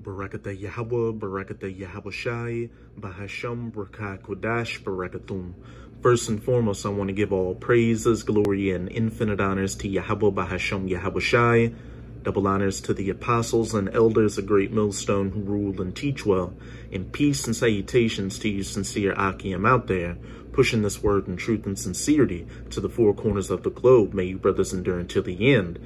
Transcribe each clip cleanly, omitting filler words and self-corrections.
Barakatah Yahweh, Barakatah Yahweh Shai, Bahasham, Barakah Kodash, Barakatum. First and foremost, I want to give all praises, glory, and infinite honors to Yahweh, Bahasham, Yahweh Shai. Double honors to the apostles and elders of Great Millstone who rule and teach well. And peace and salutations to you sincere Akim out there, pushing this word in truth and sincerity to the four corners of the globe. May you brothers endure until the end.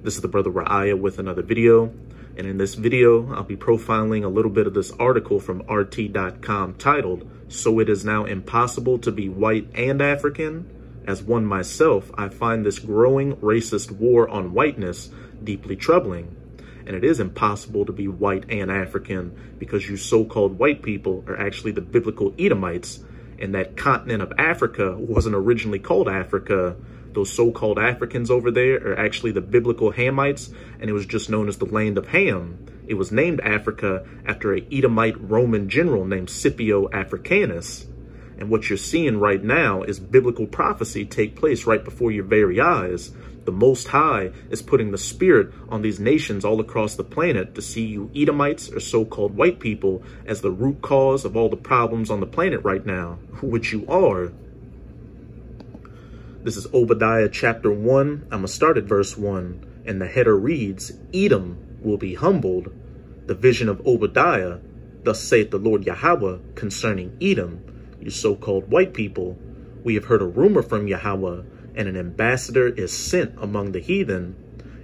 This is the brother Obadiah with another video. And in this video, I'll be profiling a little bit of this article from RT.com titled, "So It Is Now Impossible to Be White and African?" As one myself, I find this growing racist war on whiteness deeply troubling. And it is impossible to be white and African because you so-called white people are actually the biblical Edomites, and that continent of Africa wasn't originally called Africa. Those so-called Africans over there are actually the biblical Hamites, and it was just known as the land of Ham. It was named Africa after an Edomite Roman general named Scipio Africanus. And what you're seeing right now is biblical prophecy take place right before your very eyes. The Most High is putting the spirit on these nations all across the planet to see you Edomites or so-called white people as the root cause of all the problems on the planet right now, which you are. This is Obadiah chapter 1. I'm going to start at verse 1. And the header reads, "Edom will be humbled. The vision of Obadiah, thus saith the Lord Yahweh concerning Edom, you so-called white people. We have heard a rumor from Yahweh, and an ambassador is sent among the heathen.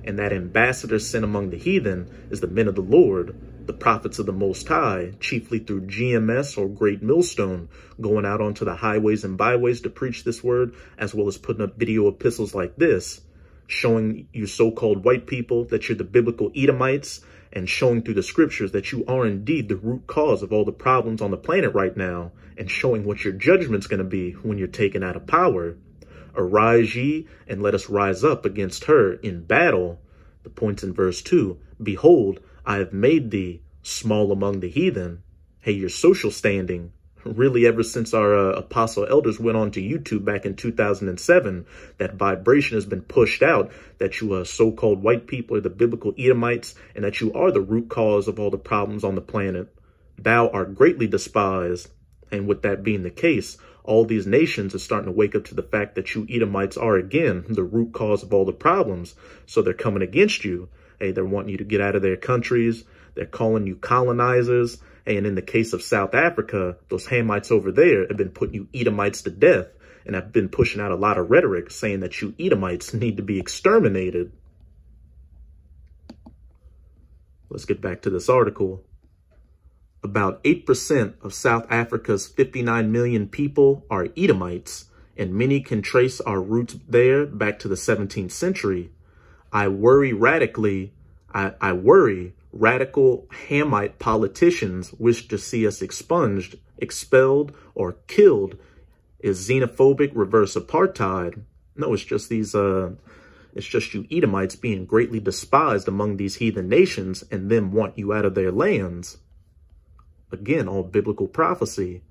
And that ambassador sent among the heathen is the men of the Lord, the prophets of the Most High, chiefly through GMS or Great Millstone, going out onto the highways and byways to preach this word, as well as putting up video epistles like this, showing you so-called white people that you're the biblical Edomites, and showing through the scriptures that you are indeed the root cause of all the problems on the planet right now, and showing what your judgment's going to be when you're taken out of power. Arise ye, and let us rise up against her in battle." The point's in verse 2. "Behold, I have made thee small among the heathen." Hey, your social standing, really ever since our apostle elders went on to YouTube back in 2007, that vibration has been pushed out, that you so-called white people are the biblical Edomites, and that you are the root cause of all the problems on the planet. Thou art greatly despised. And with that being the case, all these nations are starting to wake up to the fact that you Edomites are, again, the root cause of all the problems. So they're coming against you. Hey, they're wanting you to get out of their countries. They're calling you colonizers. Hey, and in the case of South Africa, those Hamites over there have been putting you Edomites to death. And have been pushing out a lot of rhetoric saying that you Edomites need to be exterminated. Let's get back to this article. About 8% of South Africa's 59 million people are Edomites, and many can trace our roots there back to the 17th century. I worry radical Hamite politicians wish to see us expunged, expelled, or killed. Is xenophobic reverse apartheid? No, it's just it's just you Edomites being greatly despised among these heathen nations and them want you out of their lands. Again, all biblical prophecy.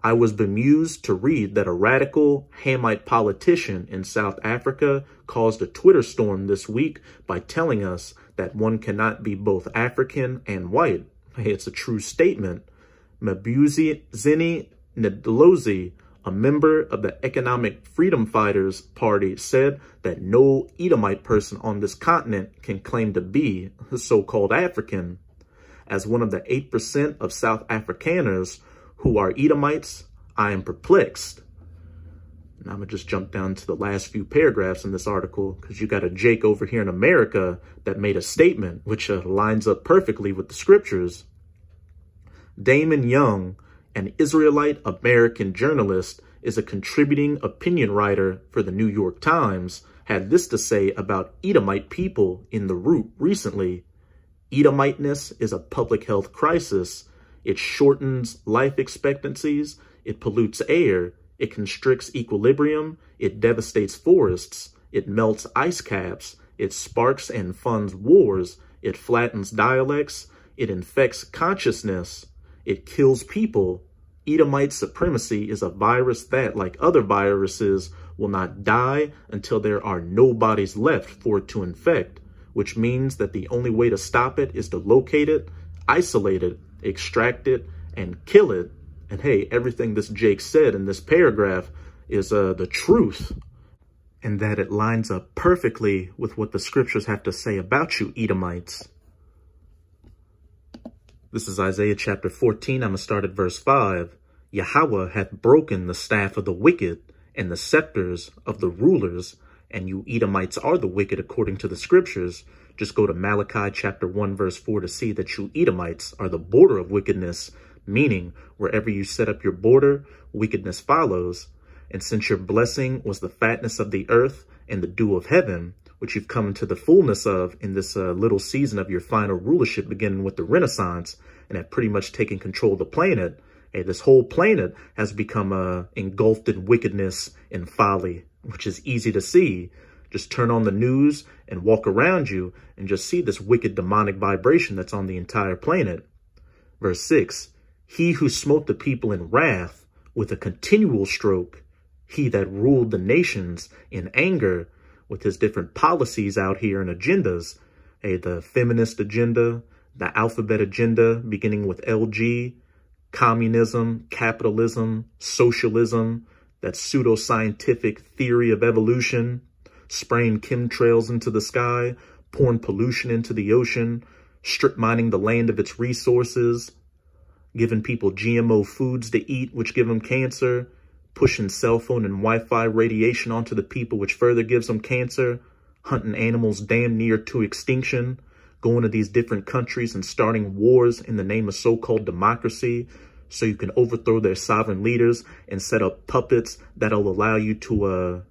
I was bemused to read that a radical Hamite politician in South Africa caused a Twitter storm this week by telling us that one cannot be both African and white. Hey, it's a true statement. Mabuzini Ndlozi, a member of the Economic Freedom Fighters Party, said that no Edomite person on this continent can claim to be a so-called African. As one of the 8% of South Afrikaners who are Edomites, I am perplexed. And I'm going to just jump down to the last few paragraphs in this article, because you got a Jake over here in America that made a statement which lines up perfectly with the scriptures. Damon Young, an Israelite American journalist, is a contributing opinion writer for the New York Times, had this to say about Edomite people in The Root recently. Edomiteness is a public health crisis. It shortens life expectancies. It pollutes air. It constricts equilibrium. It devastates forests. It melts ice caps. It sparks and funds wars. It flattens dialects. It infects consciousness. It kills people. Edomite supremacy is a virus that, like other viruses, will not die until there are no bodies left for it to infect. which means that the only way to stop it is to locate it, isolate it, extract it, and kill it. And hey, everything this Jake said in this paragraph is the truth, and that it lines up perfectly with what the scriptures have to say about you Edomites. This is Isaiah chapter 14. I'm going to start at verse 5. Yahweh hath broken the staff of the wicked and the scepters of the rulers, and you Edomites are the wicked according to the scriptures. Just go to Malachi chapter 1 verse 4 to see that you Edomites are the border of wickedness, meaning wherever you set up your border, wickedness follows. And since your blessing was the fatness of the earth and the dew of heaven, which you've come into the fullness of in this little season of your final rulership, beginning with the Renaissance, and have pretty much taken control of the planet, hey, this whole planet has become engulfed in wickedness and folly, which is easy to see. Just turn on the news and walk around you and just see this wicked demonic vibration that's on the entire planet. Verse 6, he who smote the people in wrath with a continual stroke, he that ruled the nations in anger with his different policies out here and agendas, hey, the feminist agenda, the alphabet agenda, beginning with LG, communism, capitalism, socialism, that pseudoscientific theory of evolution, spraying chemtrails into the sky, pouring pollution into the ocean, strip mining the land of its resources, giving people GMO foods to eat, which give them cancer, pushing cell phone and Wi-Fi radiation onto the people, which further gives them cancer, hunting animals damn near to extinction, going to these different countries and starting wars in the name of so-called democracy so you can overthrow their sovereign leaders and set up puppets that'll allow you to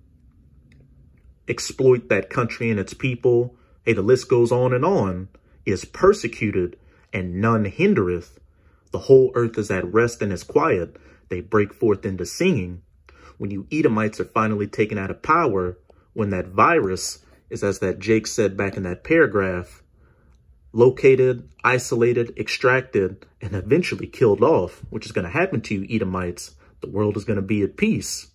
exploit that country and its people. Hey, the list goes on, is persecuted and none hindereth. The whole earth is at rest and is quiet. They break forth into singing. When you Edomites are finally taken out of power, when that virus is, as that Jake said back in that paragraph, located, isolated, extracted, and eventually killed off, which is going to happen to you Edomites, the world is going to be at peace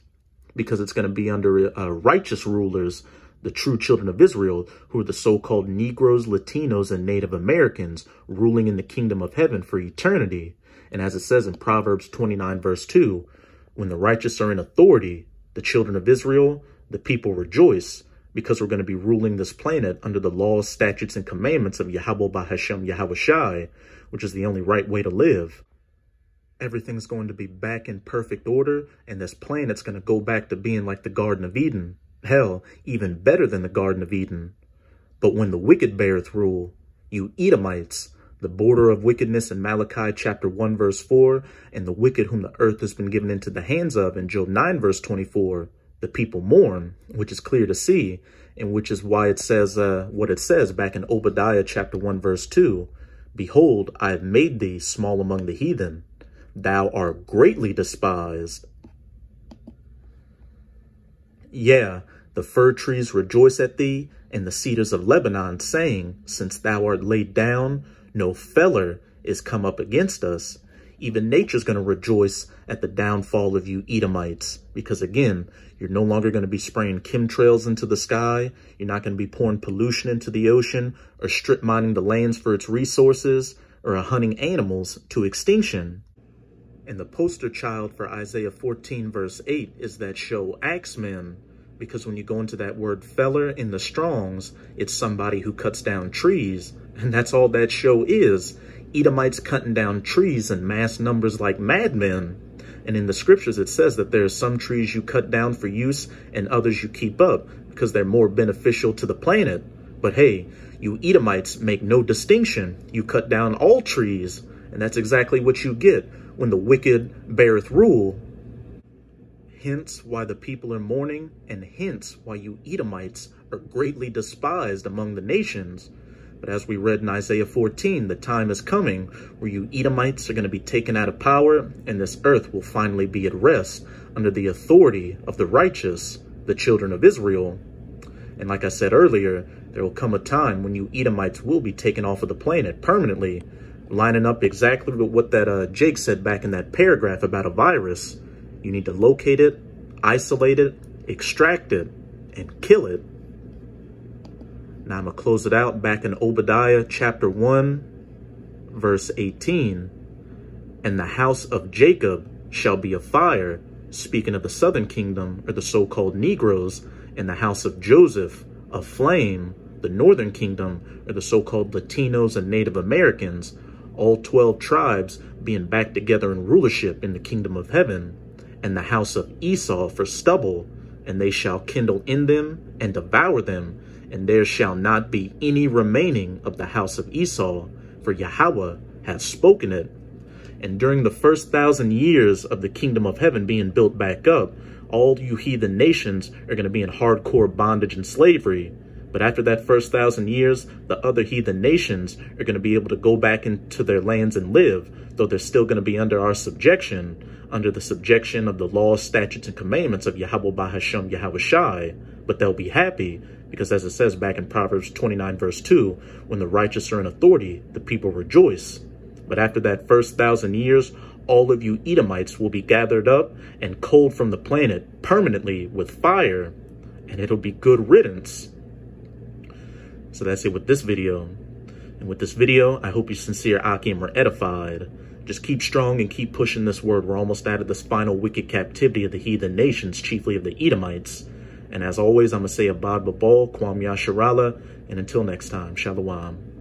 because it's going to be under righteous rulers, the true children of Israel, who are the so-called Negroes, Latinos, and Native Americans ruling in the kingdom of heaven for eternity. And as it says in Proverbs 29 verse 2, when the righteous are in authority, the children of Israel, the people rejoice, because we're going to be ruling this planet under the laws, statutes, and commandments of Yahweh Bahashem Yahweh Shai, which is the only right way to live. Everything's going to be back in perfect order, and this planet's going to go back to being like the Garden of Eden. Hell, even better than the Garden of Eden. But when the wicked beareth rule, you Edomites, the border of wickedness in Malachi chapter 1 verse 4, and the wicked whom the earth has been given into the hands of in Job 9 verse 24, the people mourn, which is clear to see, and which is why it says what it says back in Obadiah chapter 1 verse 2. Behold, I have made thee small among the heathen. Thou art greatly despised. Yeah, the fir trees rejoice at thee, and the cedars of Lebanon, saying, since thou art laid down, no feller is come up against us. Even nature's going to rejoice at the downfall of you Edomites, because again, you're no longer going to be spraying chemtrails into the sky. You're not going to be pouring pollution into the ocean or strip mining the lands for its resources or hunting animals to extinction. And the poster child for Isaiah 14 verse 8 is that show Axemen, because when you go into that word feller in the Strongs, it's somebody who cuts down trees, and that's all that show is. Edomites cutting down trees in mass numbers like madmen. And in the scriptures, it says that there are some trees you cut down for use and others you keep up because they're more beneficial to the planet. But hey, you Edomites make no distinction. You cut down all trees, and that's exactly what you get when the wicked beareth rule. Hence why the people are mourning, and hence why you Edomites are greatly despised among the nations. But as we read in Isaiah 14, the time is coming where you Edomites are going to be taken out of power, and this earth will finally be at rest under the authority of the righteous, the children of Israel. And like I said earlier, there will come a time when you Edomites will be taken off of the planet permanently, lining up exactly with what that Jake said back in that paragraph about a virus. You need to locate it, isolate it, extract it, and kill it. Now I'm going to close it out back in Obadiah chapter 1, verse 18, and the house of Jacob shall be a fire, speaking of the southern kingdom, or the so-called Negroes, and the house of Joseph, a flame, the northern kingdom, or the so-called Latinos and Native Americans, all 12 tribes being back together in rulership in the kingdom of heaven, and the house of Esau for stubble, and they shall kindle in them and devour them, and there shall not be any remaining of the house of Esau, for Yahweh hath spoken it. And during the first 1,000 years of the kingdom of heaven being built back up, all you heathen nations are going to be in hardcore bondage and slavery. But after that first 1,000 years, the other heathen nations are going to be able to go back into their lands and live, though they're still going to be under our subjection, under the subjection of the laws, statutes, and commandments of Yahweh Bahashem Yahweh Shai. But they'll be happy, because as it says back in Proverbs 29 verse 2, when the righteous are in authority, the people rejoice. But after that first 1,000 years, all of you Edomites will be gathered up and cold from the planet permanently with fire, and it'll be good riddance. So that's it with this video. And with this video, I hope you sincere Akim were edified. Just keep strong and keep pushing this word. We're almost out of this final wicked captivity of the heathen nations, chiefly of the Edomites. And as always, I'm going to say Abad Babal, Kwam Yasharala, and until next time, Shalom.